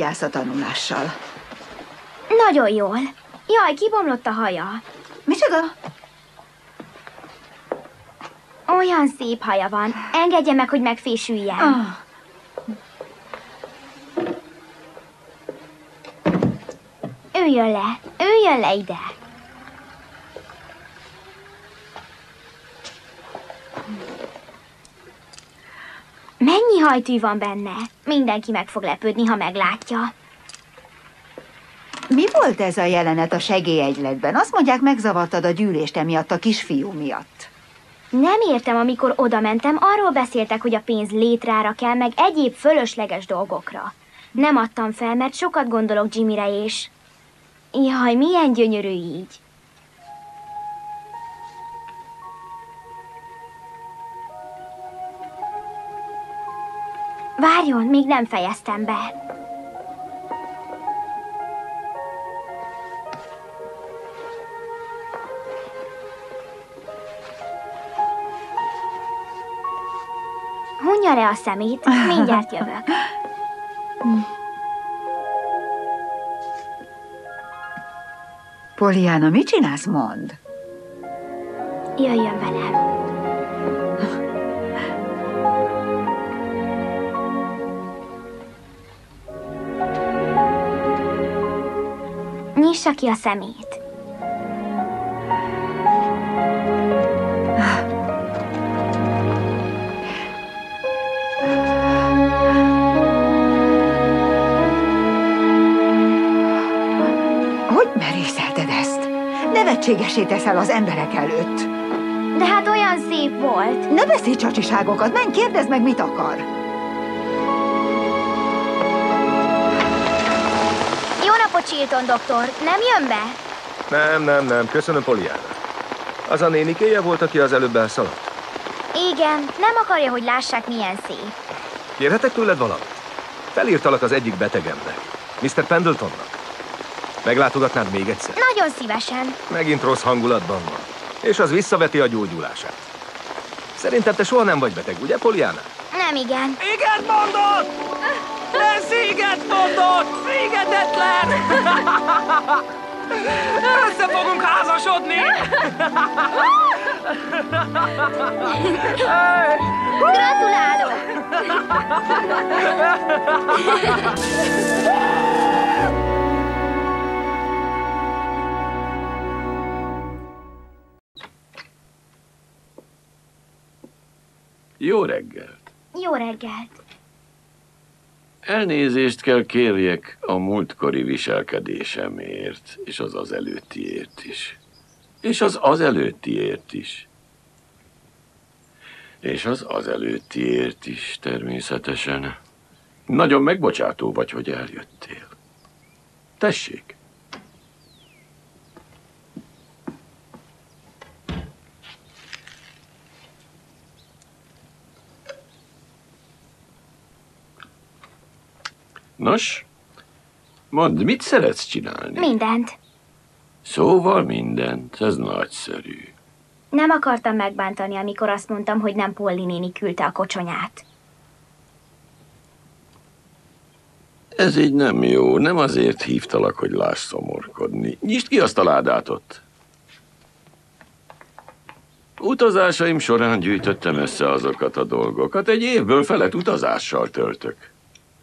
hogy állsz a tanulással? Nagyon jól. Jaj, kibomlott a haja. Micsoda? Olyan szép haja van. Engedje meg, hogy megfésüljen. Üljön le ide. Mennyi hajtű van benne? Mindenki meg fog lepődni, ha meglátja. Mi volt ez a jelenet a segélyegyletben? Azt mondják, megzavartad a gyűlést emiatt a kisfiú miatt. Nem értem, amikor oda mentem, arról beszéltek, hogy a pénz létrára kell, meg egyéb fölösleges dolgokra. Nem adtam fel, mert sokat gondolok Jimmyre és... Jaj, milyen gyönyörű így. Várjon, még nem fejeztem be. Hunja le a szemét, mindjárt jövök. Pollyanna, mit csinálsz, mondd? Jöjjön velem. Nyissa ki a szemét. Hogy merészelted ezt? Nevetségesé teszel az emberek előtt. De hát olyan szép volt. Ne beszélj csacsiságokat, menj, kérdezd meg, mit akar. Jó napot, Chilton doktor. Nem jön be? Nem. Köszönöm, Pollyanna. Az a nénikéje volt, aki az előbb elszaladt? Igen, nem akarja, hogy lássák, milyen szép. Kérhetek tőled valamit? Felírtalak az egyik betegemnek, Mr. Pendletonnak. Meglátogatnád még egyszer? Nagyon szívesen. Megint rossz hangulatban van, és az visszaveti a gyógyulását. Szerintem te soha nem vagy beteg, ugye, Pollyanna? Nem igen. Igen mondod! Igen mondod! Szigetetlen! Össze fogunk házasodni! Gratulálok! Jó reggelt! Jó reggelt! Elnézést kell kérjek a múltkori viselkedésemért, és az előttiért is. És az előttiért is. És az előttiért is, természetesen. Nagyon megbocsátó vagy, hogy eljöttél. Tessék! Nos, mondd, mit szeretsz csinálni? Mindent. Szóval mindent, ez nagyszerű. Nem akartam megbántani, amikor azt mondtam, hogy nem Polly néni küldte a kocsonyát. Ez így nem jó, nem azért hívtalak, hogy láss szomorkodni. Nyisd ki azt a ládát ott. Utazásaim során gyűjtöttem össze azokat a dolgokat. Egy évből felett utazással töltök.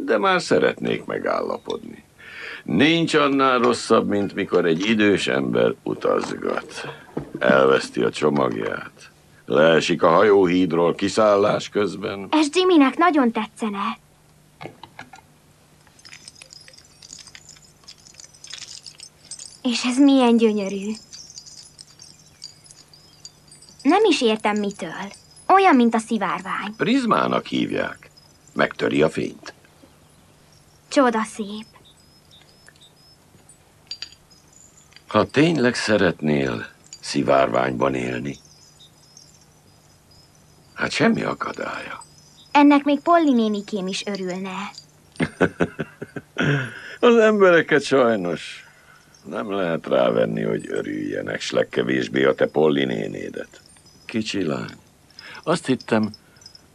De már szeretnék megállapodni. Nincs annál rosszabb, mint mikor egy idős ember utazgat. Elveszti a csomagját. Leesik a hajóhídról kiszállás közben. Ez Jimmynek nagyon tetszene. És ez milyen gyönyörű. Nem is értem mitől. Olyan, mint a szivárvány. Prizmának hívják. Megtöri a fényt. Csodaszép. Ha tényleg szeretnél szivárványban élni, hát semmi akadálya. Ennek még Polly nénikém is örülne. Az embereket sajnos nem lehet rávenni, hogy örüljenek, s legkevésbé a te Polly nénédet. Kicsi lány, azt hittem,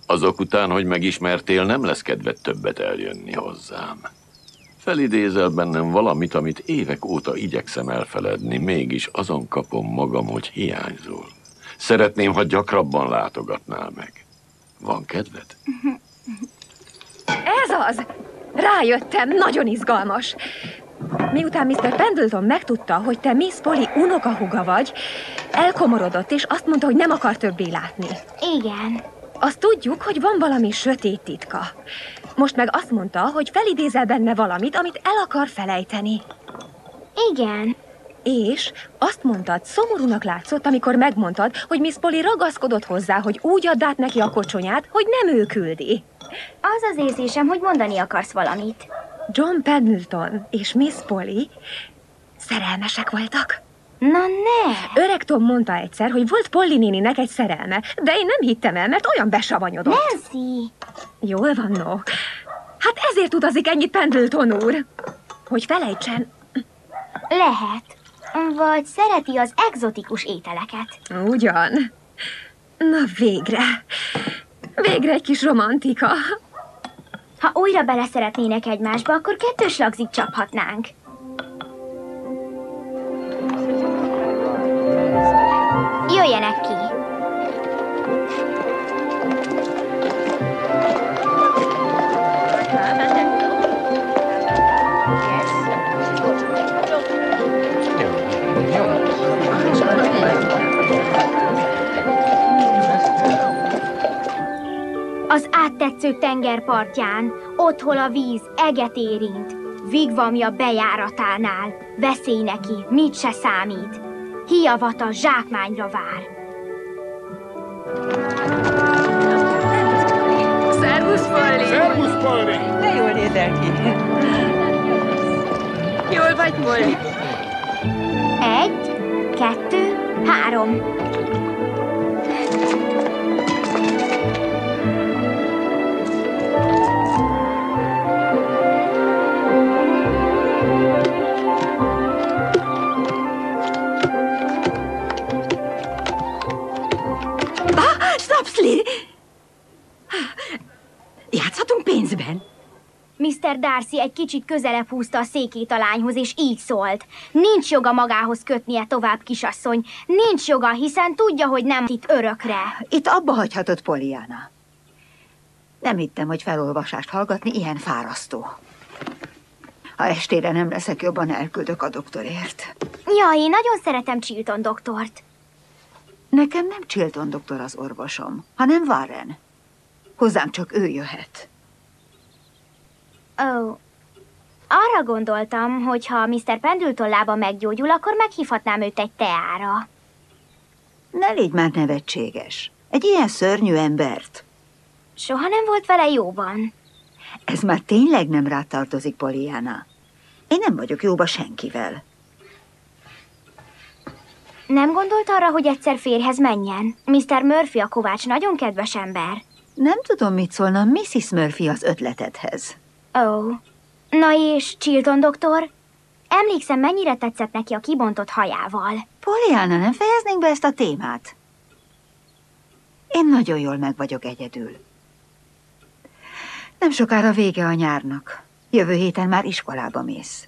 azok után, hogy megismertél, nem lesz kedved többet eljönni hozzám. Felidézel bennem valamit, amit évek óta igyekszem elfeledni, mégis azon kapom magam, hogy hiányzol. Szeretném, ha gyakrabban látogatnál meg. Van kedved? Ez az! Rájöttem, nagyon izgalmas. Miután Mr. Pendleton megtudta, hogy te Miss Polly unokahúga vagy, elkomorodott, és azt mondta, hogy nem akar többé látni. Igen. Azt tudjuk, hogy van valami sötét titka. Most meg azt mondta, hogy felidézel benne valamit, amit el akar felejteni. Igen. És azt mondtad, szomorúnak látszott, amikor megmondtad, hogy Miss Polly ragaszkodott hozzá, hogy úgy add át neki a kocsonyát, hogy nem ő küldi. Az az érzésem, hogy mondani akarsz valamit. John Pendleton és Miss Polly szerelmesek voltak. Na ne! Öreg Tom mondta egyszer, hogy volt Polly néninek egy szerelme, de én nem hittem el, mert olyan besavanyodott. Nancy! Jól van, no. Hát ezért utazik ennyit Pendleton úr. Hogy felejtsen. Lehet. Vagy szereti az egzotikus ételeket. Ugyan. Na végre. Végre egy kis romantika. Ha újra beleszeretnének egymásba, akkor kettős lagzit csaphatnánk. Jöjjenek ki! Az áttetsző tengerpartján, ott, hol a víz eget érint, vigvamja bejáratánál, veszély neki, mit se számít. Hiavata zsákmányra vár. Szervusz, Polly! Szervusz, Polly! De jól nézel ki. Jól vagy, Polly? 1, 2, 3. Snapsli! Játszhatunk pénzben? Mr. Darcy egy kicsit közelebb húzta a székét a lányhoz, és így szólt. Nincs joga magához kötnie tovább, kisasszony. Nincs joga, hiszen tudja, hogy nem itt örökre. Itt abba hagyhatod, Pollyanna. Nem hittem, hogy felolvasást hallgatni ilyen fárasztó. Ha estére nem leszek jobban, elküldök a doktorért. Ja, én nagyon szeretem Chilton doktort. Nekem nem Chilton doktor az orvosom, hanem Warren. Hozzám csak ő jöhet. Ó, arra gondoltam, hogy ha Mr. Pendleton lába meggyógyul, akkor meghívhatnám őt egy teára. Ne légy már nevetséges. Egy ilyen szörnyű embert. Soha nem volt vele jóban. Ez már tényleg nem rád tartozik, Pollyanna. Én nem vagyok jóba senkivel. Nem gondolt arra, hogy egyszer férjhez menjen? Mr. Murphy a kovács nagyon kedves ember. Nem tudom, mit szólna Mrs. Murphy az ötletedhez. Ó, na és Chilton doktor? Emlékszem, mennyire tetszett neki a kibontott hajával. Pollyanna, nem fejeznénk be ezt a témát? Én nagyon jól meg vagyok egyedül. Nem sokára vége a nyárnak. Jövő héten már iskolába mész.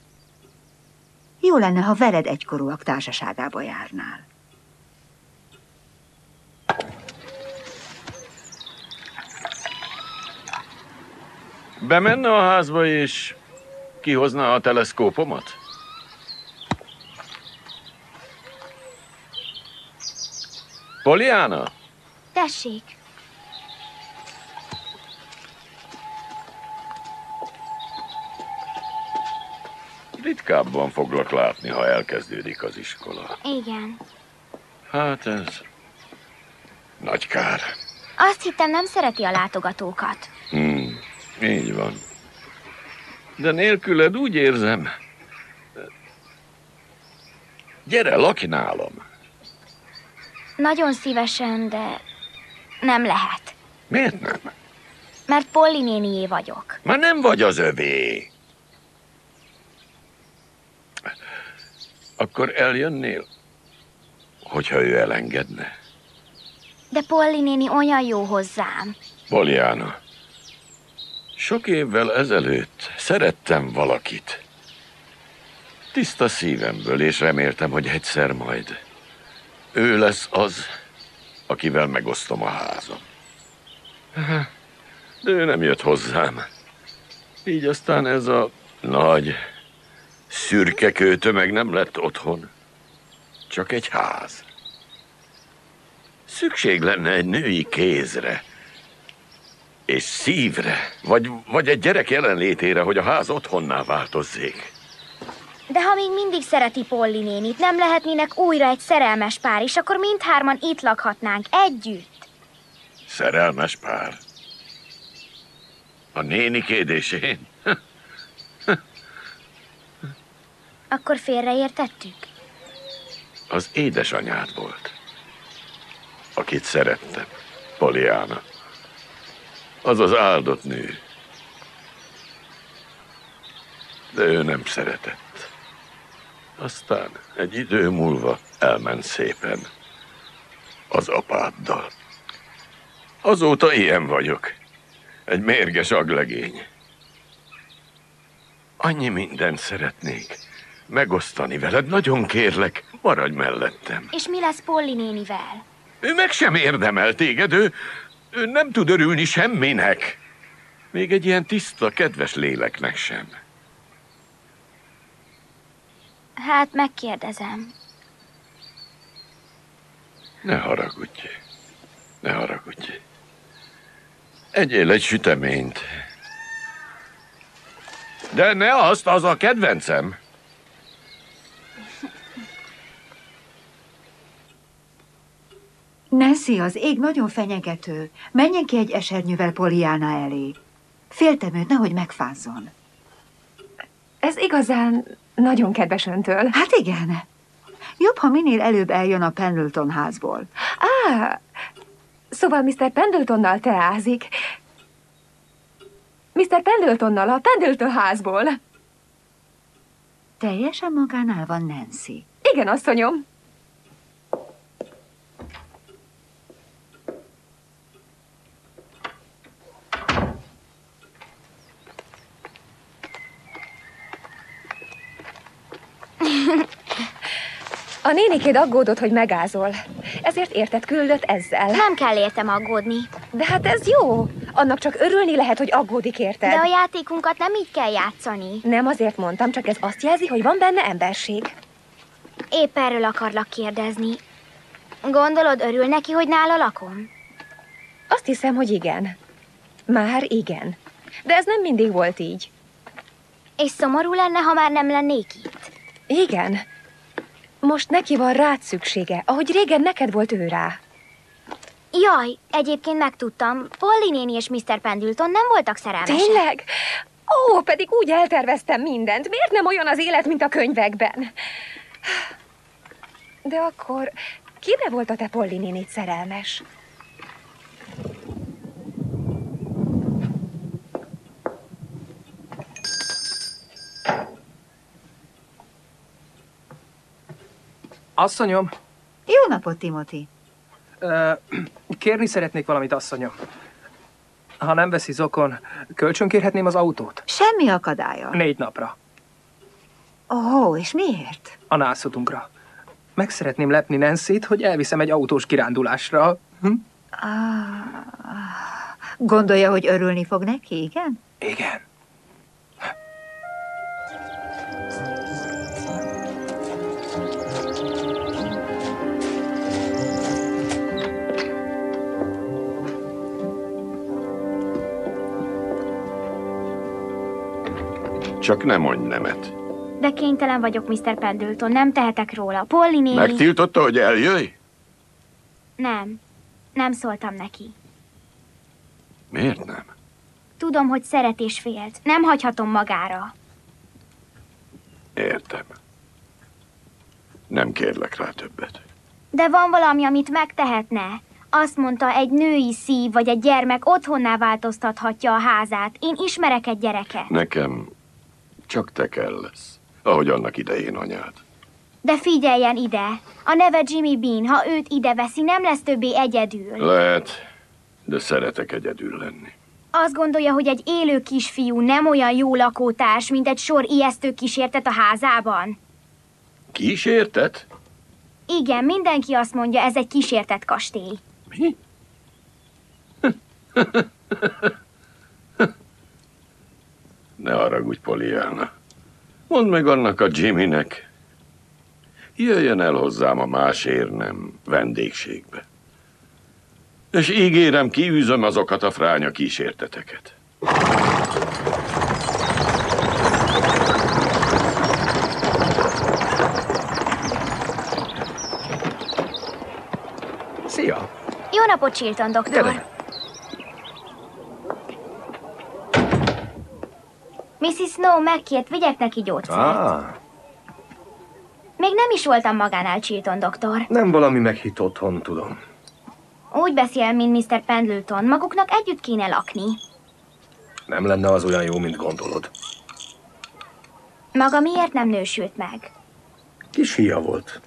Jó lenne, ha veled egykorúak társaságába járnál. Bemenne a házba és kihozná a teleszkópomat? Pollyanna? Tessék. Ritkábban foglak látni, ha elkezdődik az iskola. Igen. Hát ez nagy kár. Azt hittem, nem szereti a látogatókat. Így van. De nélküled úgy érzem. Gyere, lakj nálam. Nagyon szívesen, de nem lehet. Miért nem? Mert Polly nénié vagyok. Már nem vagy az övé. Akkor eljönnél, hogyha ő elengedne. De Polly néni olyan jó hozzám. Pollyanna, sok évvel ezelőtt Szerettem valakit. Tiszta szívemből, és reméltem, hogy egyszer majd ő lesz az, akivel megosztom a házam. De ő nem jött hozzám. Így aztán ez a nagy, szürke kőtömeg nem lett otthon. Csak egy ház. Szükség lenne egy női kézre, és szívre, vagy egy gyerek jelenlétére, hogy a ház otthonná változzék. De ha még mindig szereti Polly nénit, nem lehetnének újra egy szerelmes pár, és akkor mindhárman itt lakhatnánk együtt. Szerelmes pár? A néni kérdésén? Akkor félreértettük? Az édesanyád volt, akit szerettem, Pollyanna. Az az áldott nő. De ő nem szeretett. Aztán egy idő múlva elment szépen az apáddal. Azóta ilyen vagyok. Egy mérges aglegény. Annyi mindent szeretnék megosztani veled. Nagyon kérlek, maradj mellettem. És mi lesz Polly nénivel? Ő meg sem érdemel téged, ő nem tud örülni semminek. Még egy ilyen tiszta, kedves léleknek sem. Hát megkérdezem. Ne haragudj. Ne haragudj. Egyél egy süteményt. De ne azt, az a kedvencem. Nancy, az ég nagyon fenyegető. Menjen ki egy esernyővel Pollyanna elé. Féltem őt, nehogy megfázzon. Ez igazán nagyon kedves öntől. Hát igen. Jobb, ha minél előbb eljön a Pendleton házból. Szóval Mr. Pendletonnal teázik. Mr. Pendletonnal a Pendleton házból. Teljesen magánál van Nancy. Igen, asszonyom. A nénikéd aggódott, hogy megázol. Ezért érted küldött ezzel. Nem kell értem aggódni. De hát ez jó. Annak csak örülni lehet, hogy aggódik érted. De a játékunkat nem így kell játszani. Nem azért mondtam, csak ez azt jelzi, hogy van benne emberség. Épp erről akarlak kérdezni. Gondolod, örül neki, hogy nála lakom? Azt hiszem, hogy igen. Már igen. De ez nem mindig volt így. És szomorú lenne, ha már nem lennék itt? Igen. Most neki van rád szüksége, ahogy régen neked volt ő rá. Jaj, egyébként megtudtam, Polly néni és Mr. Pendleton nem voltak szerelmesek. Tényleg? Ó, pedig úgy elterveztem mindent. Miért nem olyan az élet, mint a könyvekben? De akkor kibe volt a te Polly nénit szerelmes? Asszonyom, Jó napot, Timothy. Kérni szeretnék valamit, asszonyom. Ha nem veszi zokon, kölcsönkérhetném az autót? Semmi akadálya. 4 napra. Ó, és miért? A nászotunkra. Meg szeretném lepni Nancy-t, hogy elviszem egy autós kirándulásra. Gondolja, hogy örülni fog neki, igen? Igen. Csak nem mondj nemet. De kénytelen vagyok, Mr. Pendleton, nem tehetek róla. Polly néni... Megtiltotta, hogy eljöjj? Nem szóltam neki. Miért nem? Tudom, hogy szeret és félt. Nem hagyhatom magára. Értem. Nem kérlek rá többet. De van valami, amit megtehetne. Azt mondta, egy női szív vagy egy gyermek otthonná változtathatja a házát. Én ismerek egy gyereket. Nekem csak te kell lesz, ahogy annak idején anyád. De figyeljen ide. A neve Jimmy Bean. Ha őt ide veszi, nem lesz többé egyedül. Lehet, de szeretek egyedül lenni. Azt gondolja, hogy egy élő kisfiú nem olyan jó lakótárs, mint egy sor ijesztő kísértet a házában? Kísértet? Igen, mindenki azt mondja, ez egy kísértett kastély. Mi? Ne haragudj, Pollyanna. Mondd meg annak a Jimmynek. Jöjjön el hozzám a másért nem vendégségbe. És ígérem, kiűzöm azokat a fránya kísérteteket. Szia! Jó napot, Chilton doktor! Gyere! Mrs. Snow megkért, vigyek neki gyógyszert. Még nem is voltam magánál, Chilton doktor. Nem valami meghitt otthon, tudom. Úgy beszél, mint Mr. Pendleton. Maguknak együtt kéne lakni. Nem lenne az olyan jó, mint gondolod. Maga miért nem nősült meg? Kis híja volt.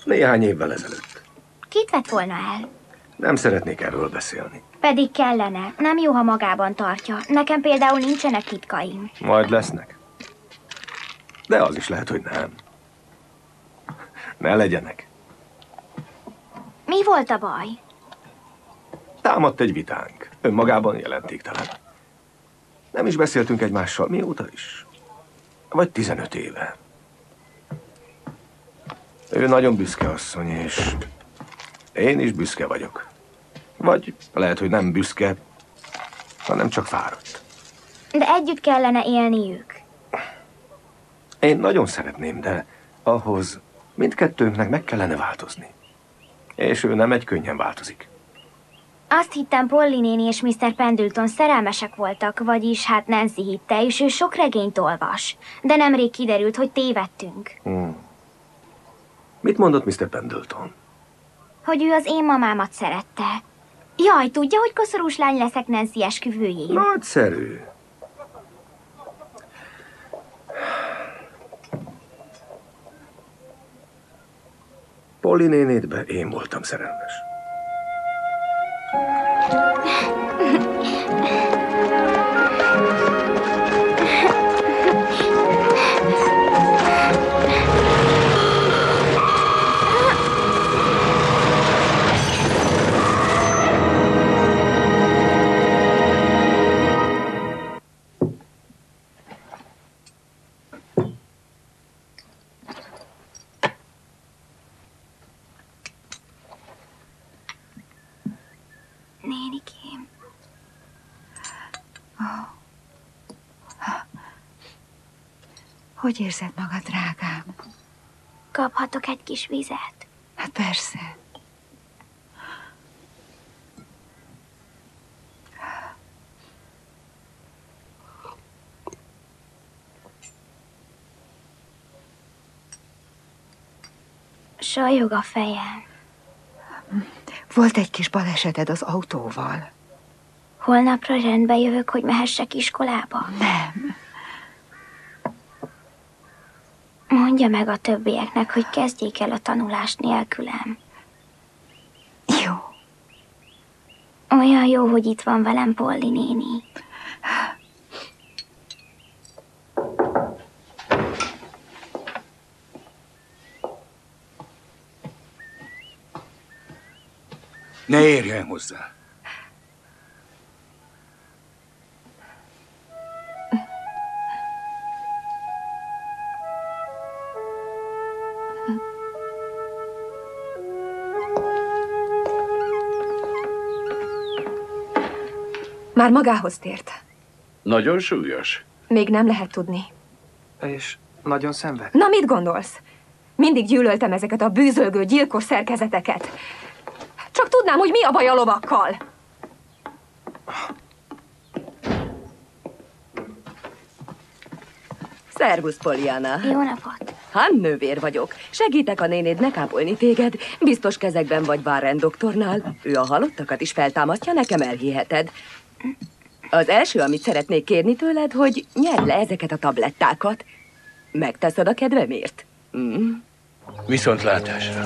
Néhány évvel ezelőtt. Kit vett volna el? Nem szeretnék erről beszélni. Pedig kellene. Nem jó, ha magában tartja. Nekem például nincsenek titkaim. Majd lesznek. De az is lehet, hogy nem. Ne legyenek. Mi volt a baj? Támadt egy vitánk. Önmagában jelentéktelen. Nem is beszéltünk egymással. Mióta is? Vagy 15 éve. Ő nagyon büszke asszony, és én is büszke vagyok. Vagy lehet, hogy nem büszke, hanem csak fáradt. De együtt kellene élniük. Én nagyon szeretném, de ahhoz mindkettőnknek meg kellene változni. És ő nem egy könnyen változik. Azt hittem, Polly néni és Mr. Pendleton szerelmesek voltak, vagyis hát Nancy hitte, és ő sok regényt olvas. De nemrég kiderült, hogy tévedtünk. Mit mondott Mr. Pendleton? Hogy ő az én mamámat szerette. Jaj, tudja, hogy koszorús lány leszek Nancy esküvőjén? Nagyszerű. Polly nénétbe én voltam szerelmes. Nénikém. Hogy érzed magad, drágám? Kaphatok egy kis vizet? Hát persze. Sajog a fejem. Volt egy kis baleseted az autóval. Holnapra rendbe jövök, hogy mehessek iskolába? Nem. Mondja meg a többieknek, hogy kezdjék el a tanulást nélkülem. Jó. Olyan jó, hogy itt van velem Polly néni. Ne érjen hozzá. Már magához tért. Nagyon súlyos. Még nem lehet tudni. És nagyon szenved? Na, mit gondolsz? Mindig gyűlöltem ezeket a bűzölgő, gyilkos szerkezeteket. Csak tudnám, hogy mi a baj a lovakkal. Szervusz, Pollyanna. Jó napot! Han nővér vagyok. Segítek a nénédnek ápolni téged. Biztos kezekben vagy Warren doktornál. Ő a halottakat is feltámasztja, nekem elhiheted. Az első, amit szeretnék kérni tőled, hogy nyerd le ezeket a tablettákat. Megteszed a kedvemért? Viszontlátásra.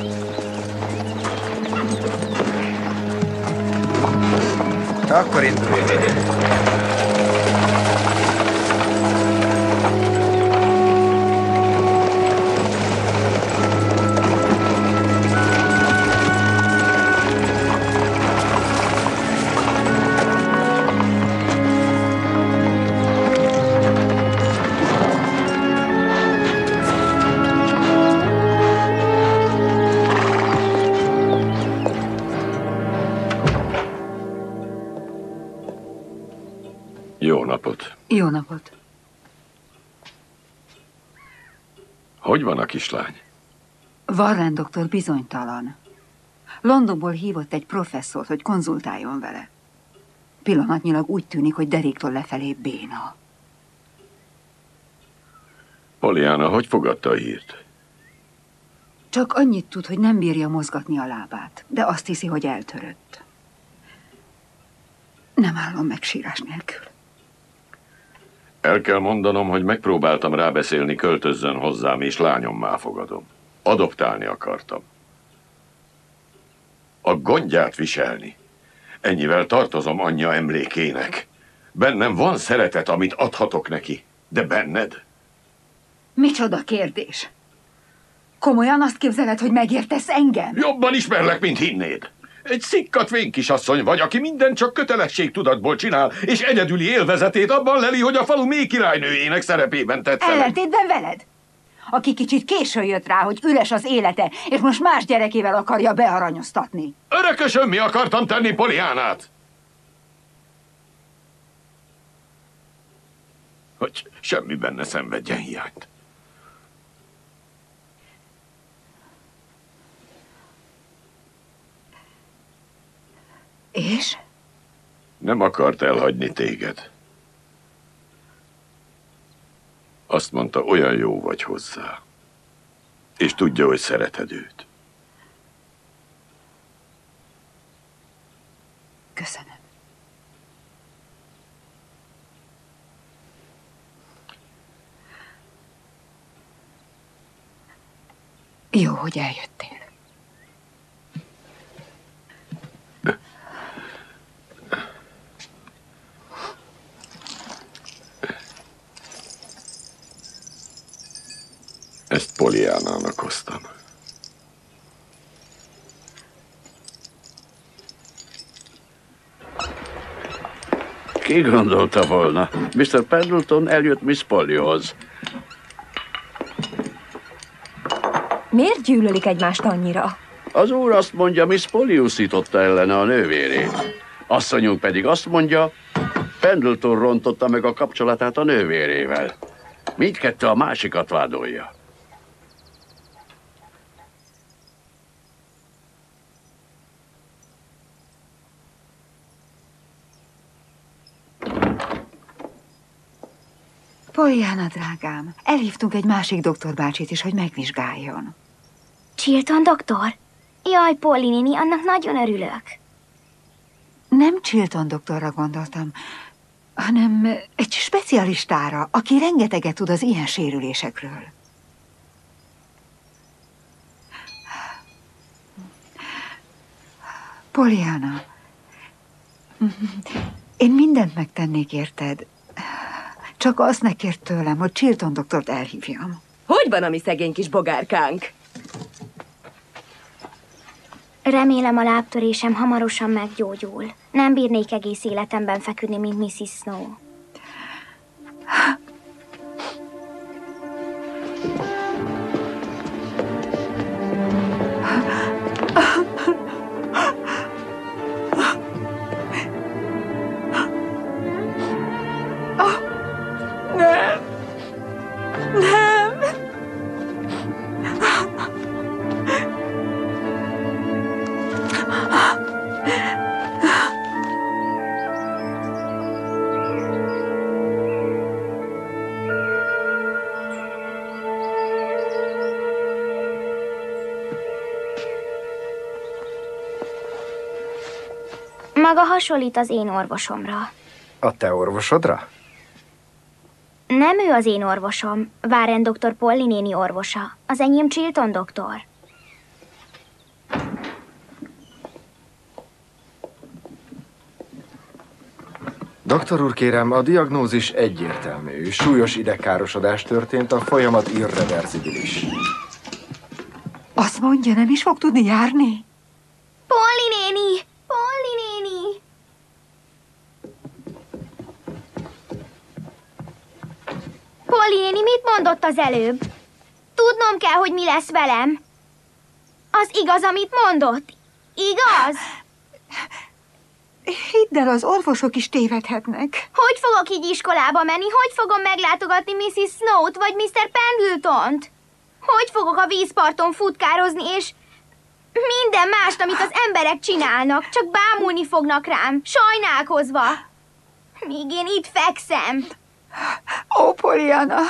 Akkor indulj. napot! Jó napot. Hogy van a kislány? Warren doktor bizonytalan. Londonból hívott egy professzort, hogy konzultáljon vele. Pillanatnyilag úgy tűnik, hogy deréktől lefelé béna. Pollyanna, hogy fogadta a hírt? Csak annyit tud, hogy nem bírja mozgatni a lábát, de azt hiszi, hogy eltörött. Nem állom meg sírás nélkül. El kell mondanom, hogy megpróbáltam rábeszélni, költözzön hozzám, és lányommá fogadom. Adoptálni akartam. A gondját viselni. Ennyivel tartozom anyja emlékének. Bennem van szeretet, amit adhatok neki. De benned? Micsoda kérdés? Komolyan azt képzeled, hogy megértesz engem? Jobban ismerlek, mint hinnéd. Egy szikkat vénkisasszony vagy, aki mindent csak kötelességtudatból csinál, és egyedüli élvezetét abban leli, hogy a falu mély királynőjének szerepében tetszeleg. Ellentétben veled, aki kicsit későn jött rá, hogy üres az élete, és most más gyerekével akarja bearanyoztatni. Örökösön mi akartam tenni Pollyannát? Hogy semmiben ne szenvedjen hiányt. És? Nem akart elhagyni téged. Azt mondta, olyan jó vagy hozzá. És tudja, hogy szereted őt. Köszönöm. Jó, hogy eljöttél. Ezt Pollyannának hoztam. Ki gondolta volna? Mr. Pendleton eljött Miss Pollyhoz. Miért gyűlölik egymást annyira? Az úr azt mondja, Miss Polly uszította ellene a nővérét. Asszonyunk pedig azt mondja, Pendleton rontotta meg a kapcsolatát a nővérével. Mindkettő a másikat vádolja. Pollyanna, drágám, elhívtunk egy másik doktorbácsit is, hogy megvizsgáljon. Chilton doktor? Jaj, Polly néni, annak nagyon örülök. Nem Chilton doktorra gondoltam, hanem egy specialistára, aki rengeteget tud az ilyen sérülésekről. Pollyanna, én mindent megtennék érted. Csak azt ne kért tőlem, hogy Chilton doktort elhívjam. Hogy van a mi szegény kis bogárkánk? Remélem a lábtörésem hamarosan meggyógyul. Nem bírnék egész életemben feküdni, mint Mrs. Snow. Maga hasonlít az én orvosomra. A te orvosodra? Nem ő az én orvosom, Warren doktor Polly néni orvosa. Az enyém Chilton doktor. Doktor úr, kérem, a diagnózis egyértelmű. Súlyos idegkárosodás történt, a folyamat irreversibilis. Azt mondja, nem is fog tudni járni? Polly néni! Polly néni! Polly néni, mit mondott az előbb? Tudnom kell, hogy mi lesz velem. Az igaz, amit mondott? Igaz? Hidd el, az orvosok is tévedhetnek. Hogy fogok így iskolába menni? Hogy fogom meglátogatni Mrs. Snow-t vagy Mr. Pendletont? Hogy fogok a vízparton futkározni, és minden mást, amit az emberek csinálnak, csak bámulni fognak rám, sajnálkozva. Míg én itt fekszem. Ó, Pollyanna,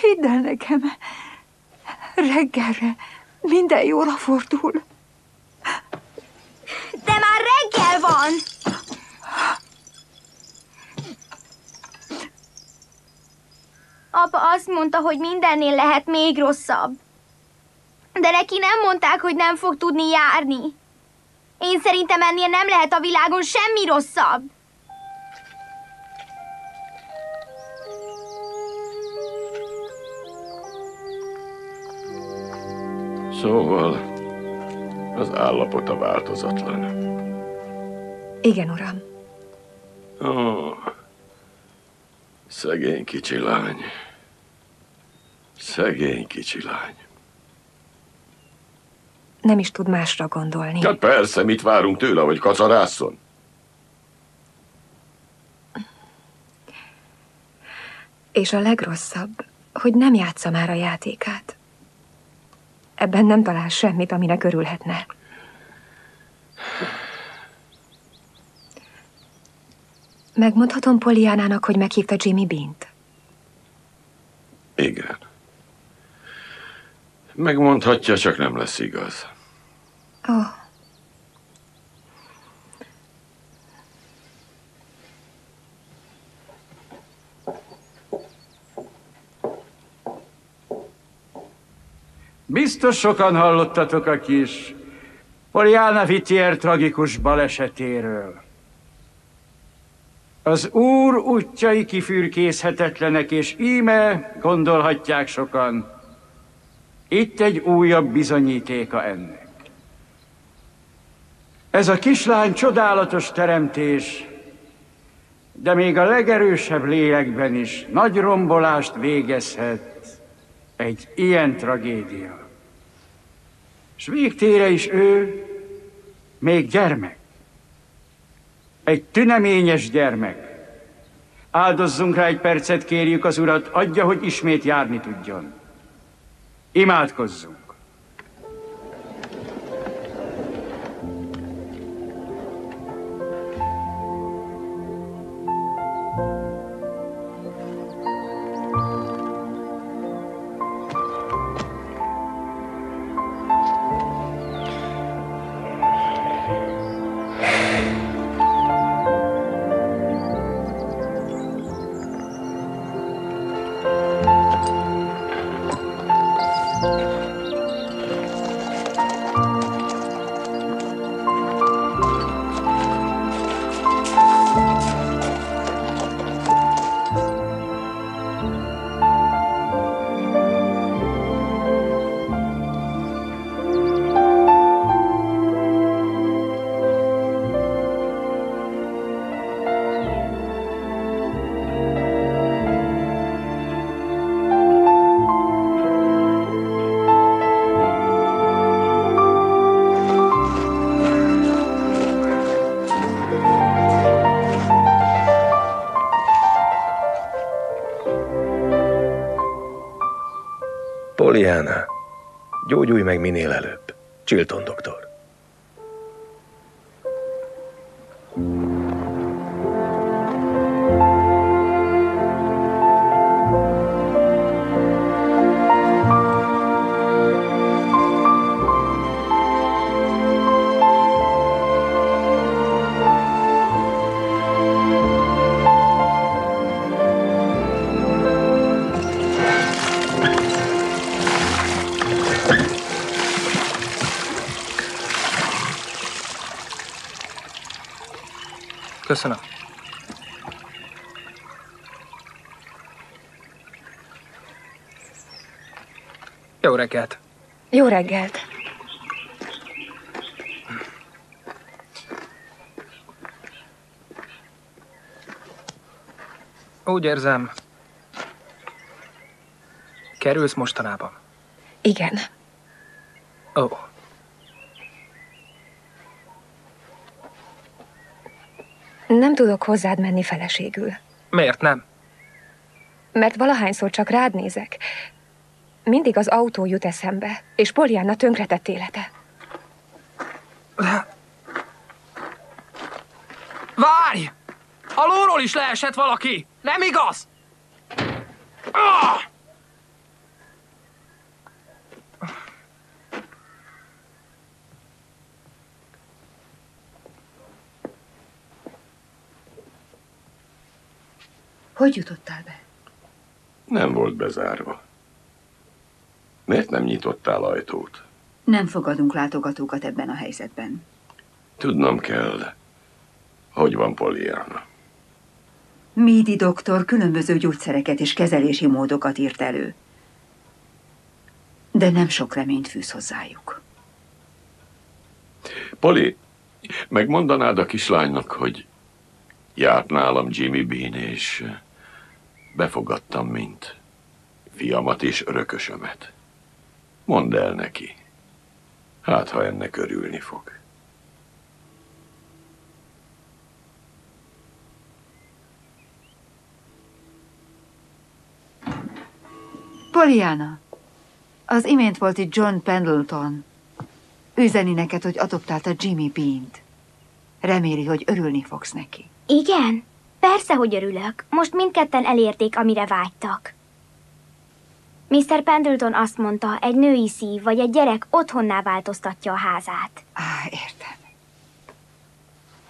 hidd el nekem, reggelre minden jóra fordul. De már reggel van! Apa azt mondta, hogy mindennél lehet még rosszabb. De neki nem mondták, hogy nem fog tudni járni. Én szerintem ennél nem lehet a világon semmi rosszabb. Szóval az állapota változatlan. Igen, uram. Ó, szegény kicsi lány. Szegény kicsi lány. Nem is tud másra gondolni. Hát persze, mit várunk tőle, hogy kacarásszon? És a legrosszabb, hogy nem játsza már a játékát. Ebben nem talál semmit, aminek örülhetne. Megmondhatom Pollyannának, hogy meghívta Jimmy Beant? Igen. Megmondhatja, csak nem lesz igaz. Ó. Biztos sokan hallottatok a kis Pollyanna Whittier tragikus balesetéről. Az Úr útjai kifürkészhetetlenek, és íme gondolhatják sokan, itt egy újabb bizonyítéka ennek. Ez a kislány csodálatos teremtés, de még a legerősebb lélekben is nagy rombolást végezhet egy ilyen tragédia. S végtére is ő még gyermek. Egy tüneményes gyermek. Áldozzunk rá egy percet, kérjük az Urat, adja, hogy ismét járni tudjon. Imádkozzunk. Pollyanna, gyógyulj meg minél előbb. Chilton doktor. Köszönöm. Jó reggelt. Jó reggelt. Úgy érzem, kerülsz mostanában. Igen. Ó. Nem tudok hozzád menni feleségül. Miért nem? Mert valahányszor csak rád nézek, mindig az autó jut eszembe, és Pollyanna tönkretett élete. Várj! A lóról is leesett valaki! Nem igaz? Ah! Hogy jutottál be? Nem volt bezárva. Miért nem nyitottál ajtót? Nem fogadunk látogatókat ebben a helyzetben. Tudnom kell, hogy van Pollyanna. Meady doktor különböző gyógyszereket és kezelési módokat írt elő. De nem sok reményt fűz hozzájuk. Polly, megmondanád a kislánynak, hogy járt nálam Jimmy Bean, és befogadtam, mint fiamat és örökösömet. Mondd el neki. Hát, ha ennek örülni fog. Pollyanna, az imént volt itt John Pendleton. Üzeni neked, hogy adoptálta Jimmy Beant. Reméli, hogy örülni fogsz neki. Igen? Persze, hogy örülök. Most mindketten elérték, amire vágytak. Mr. Pendleton azt mondta, egy női szív vagy egy gyerek otthonná változtatja a házát. Értem.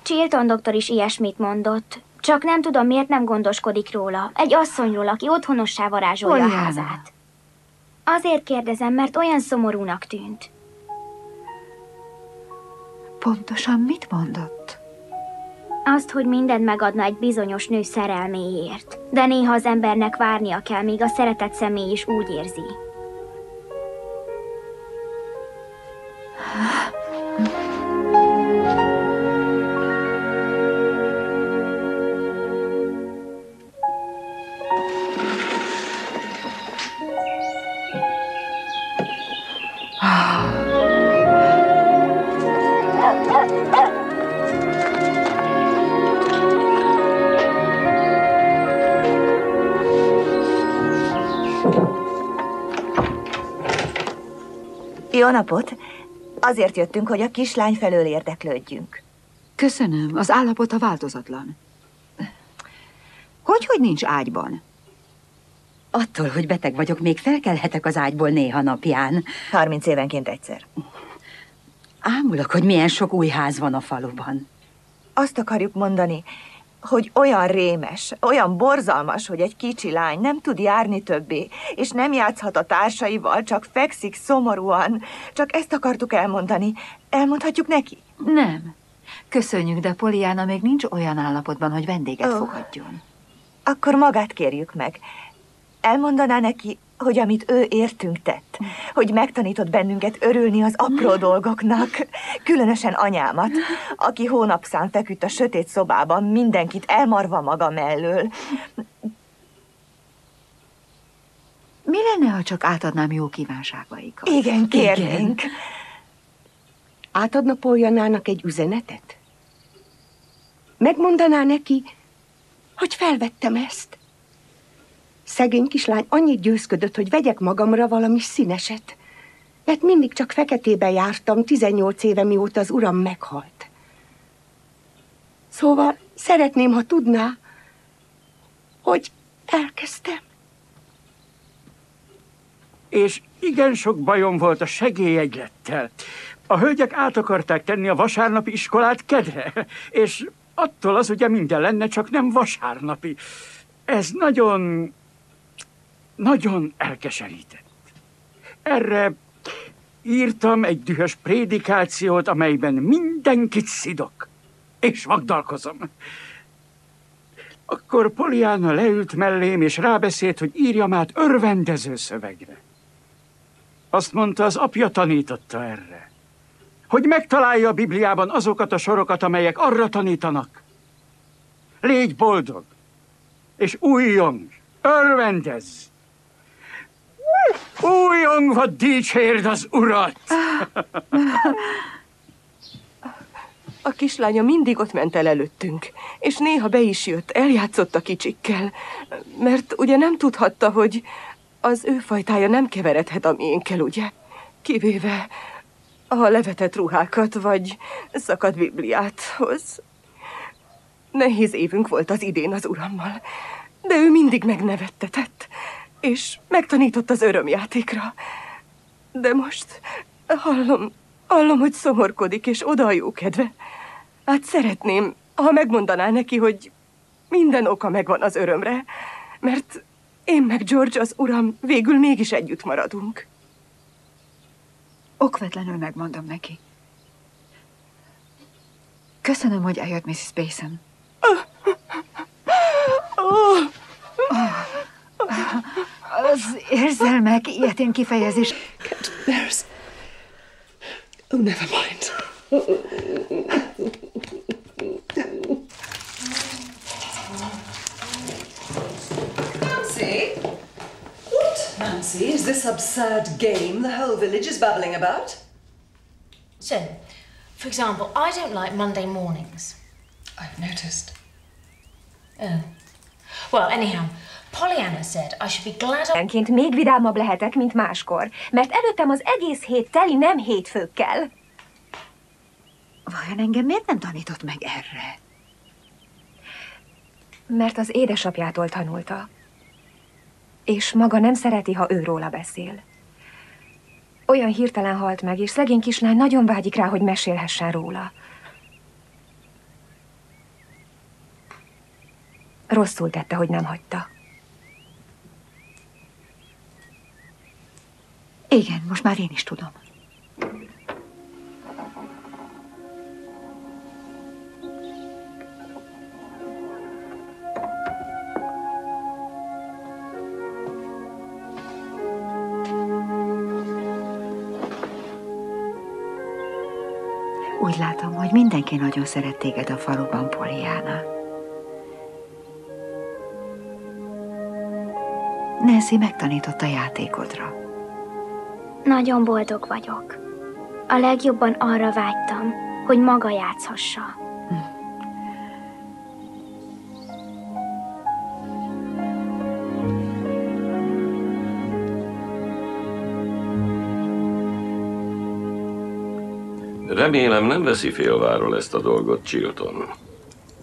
Chilton doktor is ilyesmit mondott. Csak nem tudom, miért nem gondoskodik róla. Egy asszonyról, aki otthonossá varázsolja a házát. Azért kérdezem, mert olyan szomorúnak tűnt. Pontosan mit mondott? Azt, hogy mindent megadna egy bizonyos nő szerelméért. De néha az embernek várnia kell, míg a szeretett személy is úgy érzi. Jó napot! Azért jöttünk, hogy a kislány felől érdeklődjünk. Köszönöm, az állapota változatlan. Hogy nincs ágyban? Attól, hogy beteg vagyok, még felkelhetek az ágyból néha napján. 30 évenként egyszer. Ámulok, hogy milyen sok új ház van a faluban. Azt akarjuk mondani, hogy olyan rémes, olyan borzalmas, hogy egy kicsi lány nem tud járni többé, és nem játszhat a társaival, csak fekszik szomorúan. Csak ezt akartuk elmondani. Elmondhatjuk neki? Nem. Köszönjük, de Pollyanna még nincs olyan állapotban, hogy vendéget fogadjon. Akkor magát kérjük meg. Elmondaná neki, hogy amit ő értünk tett, hogy megtanított bennünket örülni az apró dolgoknak, különösen anyámat, aki hónapszán feküdt a sötét szobában, mindenkit elmarva maga mellől. Mi lenne, ha csak átadnám jó kívánságaikat? Igen, kérnénk. Igen. Átadna Pollyannának egy üzenetet? Megmondaná neki, hogy felvettem ezt. Szegény kislány annyit győzködött, hogy vegyek magamra valami színeset. Mert mindig csak feketében jártam 18 éve, mióta az uram meghalt. Szóval szeretném, ha tudná, hogy elkezdtem. És igen sok bajom volt a segélyegylettel. A hölgyek át akarták tenni a vasárnapi iskolát kedre, és attól az ugye minden lenne, csak nem vasárnapi. Ez nagyon elkeserített. Erre írtam egy dühös prédikációt, amelyben mindenkit szidok, és vagdalkozom. Akkor Pollyanna leült mellém, és rábeszélt, hogy írjam át örvendező szövegre. Azt mondta, az apja tanította erre, hogy megtalálja a Bibliában azokat a sorokat, amelyek arra tanítanak. Légy boldog, és újjong, örvendezz! Újjongva dicsérd az Urat! A kislánya mindig ott ment el előttünk, és néha be is jött, eljátszott a kicsikkel, mert ugye nem tudhatta, hogy az ő fajtája nem keveredhet a miénkkel, ugye? Kivéve a levetett ruhákat, vagy szakadt Bibliát hoz. Nehéz évünk volt az idén az urammal, de ő mindig megnevettetett, és megtanított az örömjátékra. De most hallom, hogy szomorkodik, és oda a jókedve. Hát szeretném, ha megmondaná neki, hogy minden oka megvan az örömre, mert én meg George, az uram, végül mégis együtt maradunk. Okvetlenül megmondom neki. Köszönöm, hogy eljött, Mrs. Payson. Az érzelmek ilyetén kifejezés. Oh, never mind. Nancy? What, Nancy, is this absurd game the whole village is babbling about? So, for example, I don't like Monday mornings. I've noticed. Oh. Well, anyhow, Pollyanna said I should be glad Ilyenként még vidámabb lehetek, mint máskor, mert előttem az egész hét teli nem hétfőkkel. Vajon engem miért nem tanított meg erre? Mert az édesapjától tanulta. És maga nem szereti, ha ő róla beszél. Olyan hirtelen halt meg, és szegény kislány nagyon vágyik rá, hogy mesélhessen róla. Rosszul tette, hogy nem hagyta. Igen, most már én is tudom. Úgy látom, hogy mindenki nagyon szeret téged a faluban, Pollyanna. Nancy megtanított a játékodra. Nagyon boldog vagyok. A legjobban arra vágytam, hogy maga játszhassa. Remélem nem veszi félváról ezt a dolgot, Chilton.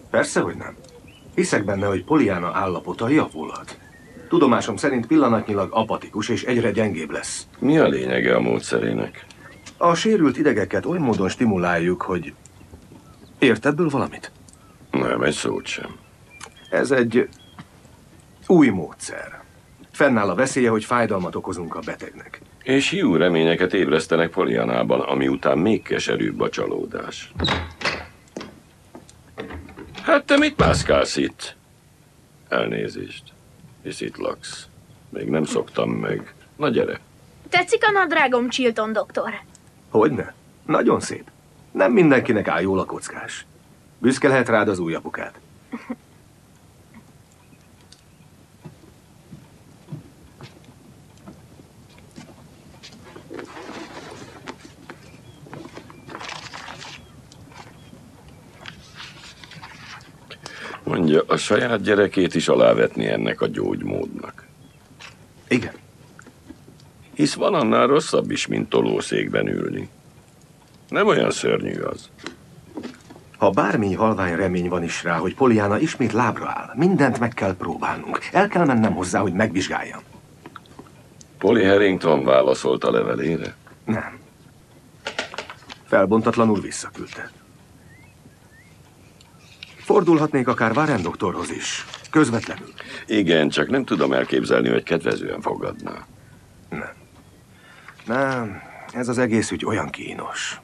Persze, hogy nem. Hiszek benne, hogy Pollyanna állapota javulhat. Tudomásom szerint pillanatnyilag apatikus és egyre gyengébb lesz. Mi a lényege a módszerének? A sérült idegeket oly módon stimuláljuk, hogy... Ért ebből valamit? Nem, egy szót sem. Ez egy új módszer. Fennáll a veszélye, hogy fájdalmat okozunk a betegnek. És hiú reményeket ébresztenek Pollyanában, ami után még keserűbb a csalódás. Hát te mit mászkálsz itt? Elnézést. Hisz itt laksz. Még nem szoktam meg. Na gyere. Tetszik a nadrágom, Chilton doktor? Hogyne? Nagyon szép. Nem mindenkinek áll jól a kockás. Büszke lehet rád az új apukád. Mondja, a saját gyerekét is alávetni ennek a gyógymódnak. Igen. Hisz van annál rosszabb is, mint tolószékben ülni. Nem olyan szörnyű az. Ha bármi halvány remény van is rá, hogy Pollyanna ismét lábra áll, mindent meg kell próbálnunk. El kell mennem hozzá, hogy megvizsgáljam. Polly Harrington válaszolt a levelére? Nem. Felbontatlanul visszaküldte. Fordulhatnék akár Warren doktorhoz is. Közvetlenül. Igen, csak nem tudom elképzelni, hogy kedvezően fogadná. Nem, ez az egész ügy olyan kínos.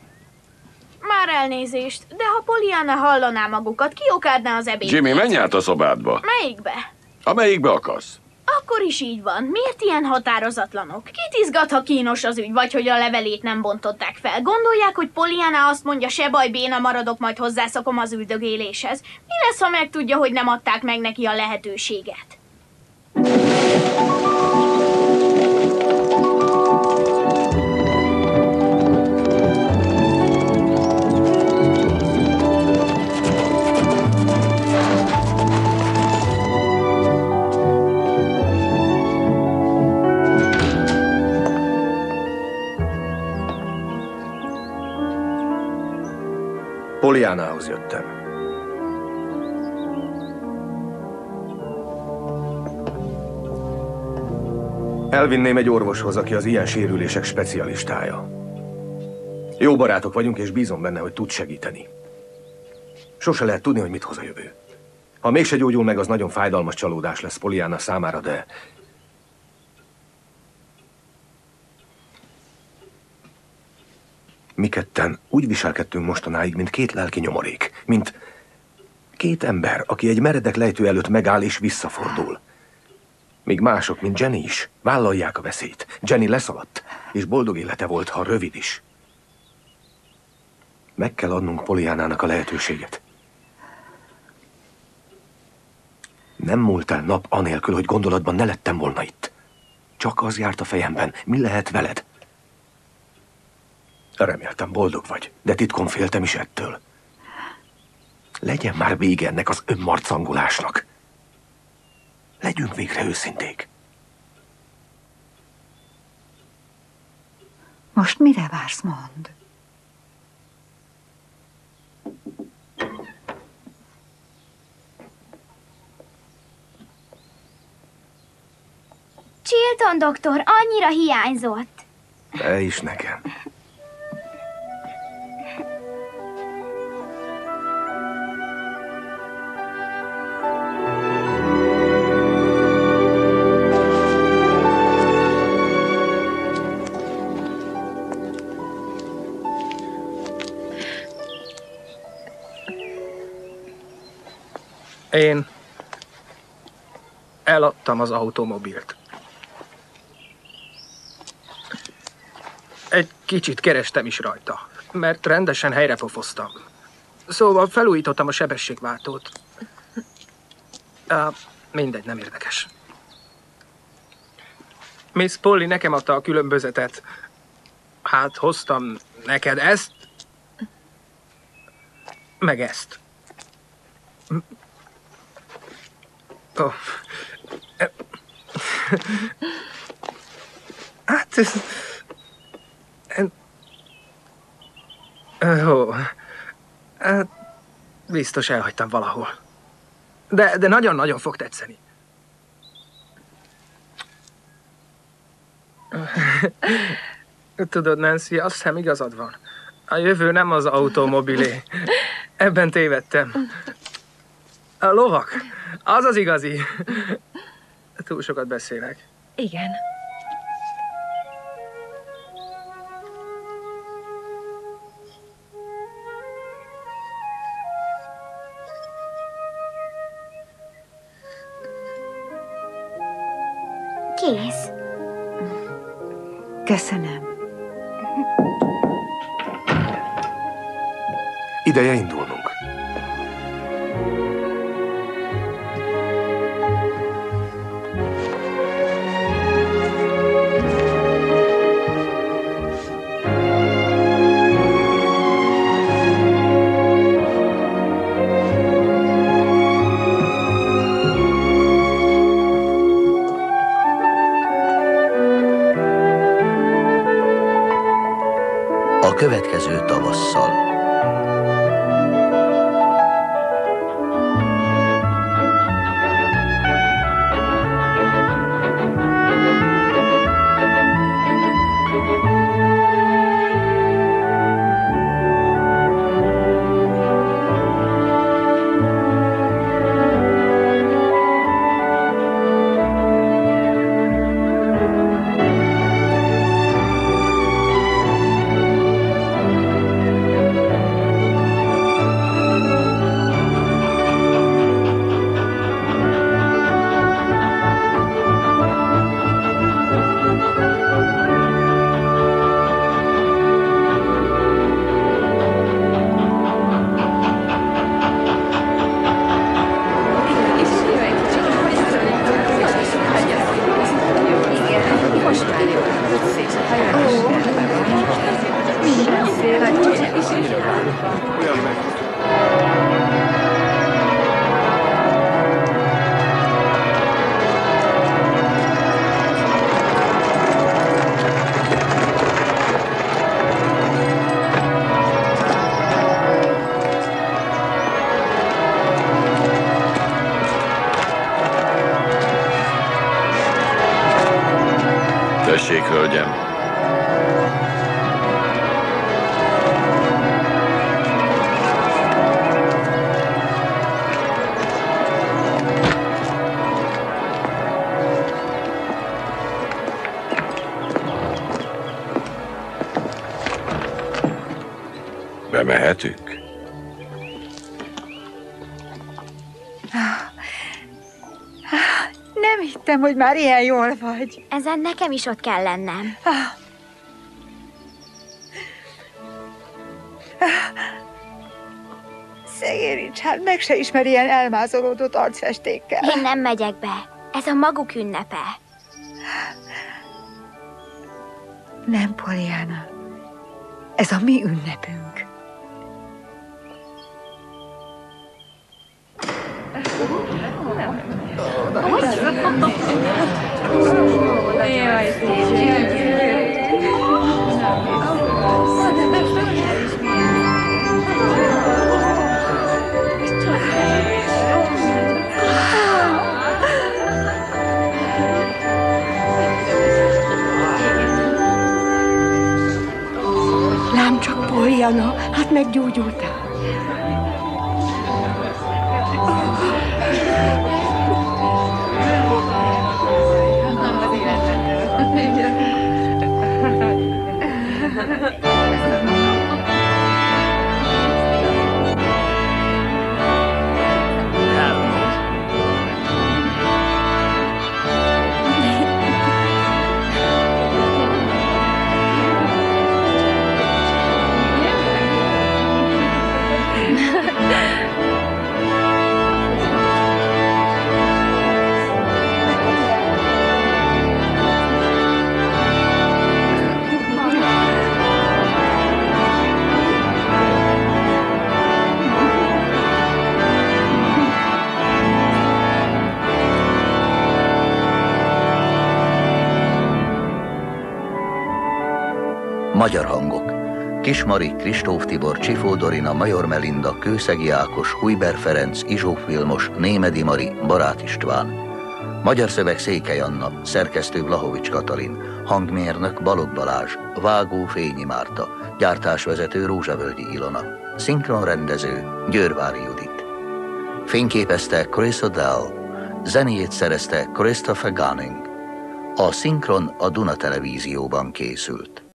Már elnézést, de ha Pollyanna hallaná magukat, kiokádná az ebédjét. Jimmy, menj át a szobádba. Melyikbe? Amelyikbe akarsz. Akkor is így van. Miért ilyen határozatlanok? Kit izgat, ha kínos az ügy, vagy hogy a levelét nem bontották fel? Gondolják, hogy Pollyanna azt mondja, se baj, béna maradok, majd hozzászokom az üldögéléshez. Mi lesz, ha megtudja, hogy nem adták meg neki a lehetőséget? Pollyannához jöttem. Elvinném egy orvoshoz, aki az ilyen sérülések specialistája. Jó barátok vagyunk, és bízom benne, hogy tud segíteni. Sose lehet tudni, hogy mit hoz a jövő. Ha mégse gyógyul meg, az nagyon fájdalmas csalódás lesz Pollyanna számára, de... Mi ketten úgy viselkedtünk mostanáig, mint két lelki nyomorék. Mint két ember, aki egy meredek lejtő előtt megáll és visszafordul. Míg mások, mint Jenny is, vállalják a veszélyt. Jenny leszaladt, és boldog élete volt, ha rövid is. Meg kell adnunk Pollyannának a lehetőséget. Nem múlt el nap anélkül, hogy gondolatban ne lettem volna itt. Csak az járt a fejemben, mi lehet veled? Reméltem, boldog vagy, de titkon féltem is ettől. Legyen már vége ennek az önmarcangolásnak. Legyünk végre őszinték. Most mire vársz, mondd? Chilton doktor, annyira hiányzott. Te is nekem. Én eladtam az automobilt. Egy kicsit kerestem is rajta, mert rendesen helyrepofoztam. Szóval felújítottam a sebességváltót. Mindegy, nem érdekes. Miss Polly nekem adta a különbözetet. Hát hoztam neked ezt, meg ezt. Oh. Hát ez... Hát, biztos elhagytam valahol. De nagyon-nagyon fog tetszeni. Tudod, Nancy, azt hiszem igazad van. A jövő nem az automobilé. Ebben tévedtem. A lovak, az az igazi. Túl sokat beszélek. Igen. Kész. Köszönöm. Ideje indulnunk. A következő tavasszal. Bemehetünk? Nem hittem, hogy már ilyen jól vagy. Ezen nekem is ott kell lennem. Szegény Richard meg se ismer ilyen elmázolódott arcfestékkel. Én nem megyek be. Ez a maguk ünnepe. Nem, Pollyanna. Ez a mi ünnepünk. Lám csak, Pollyanna, hát meggyógyultál. Magyar hangok. Kis Mari, Kristóf Tibor, Csifó Dorina, Major Melinda, Kőszegi Ákos, Hujber Ferenc, Izsóf Vilmos, Némedi Mari, Barát István. Magyar szöveg Székely Anna, szerkesztő Blahovics Katalin, hangmérnök Balogh Balázs, vágó Fényi Márta, gyártásvezető Rózsavölgyi Ilona, szinkronrendező Győrvári Judit. Fényképezte Chris O'Dell, zenéjét szerezte Christopher Gunning. A szinkron a Duna Televízióban készült.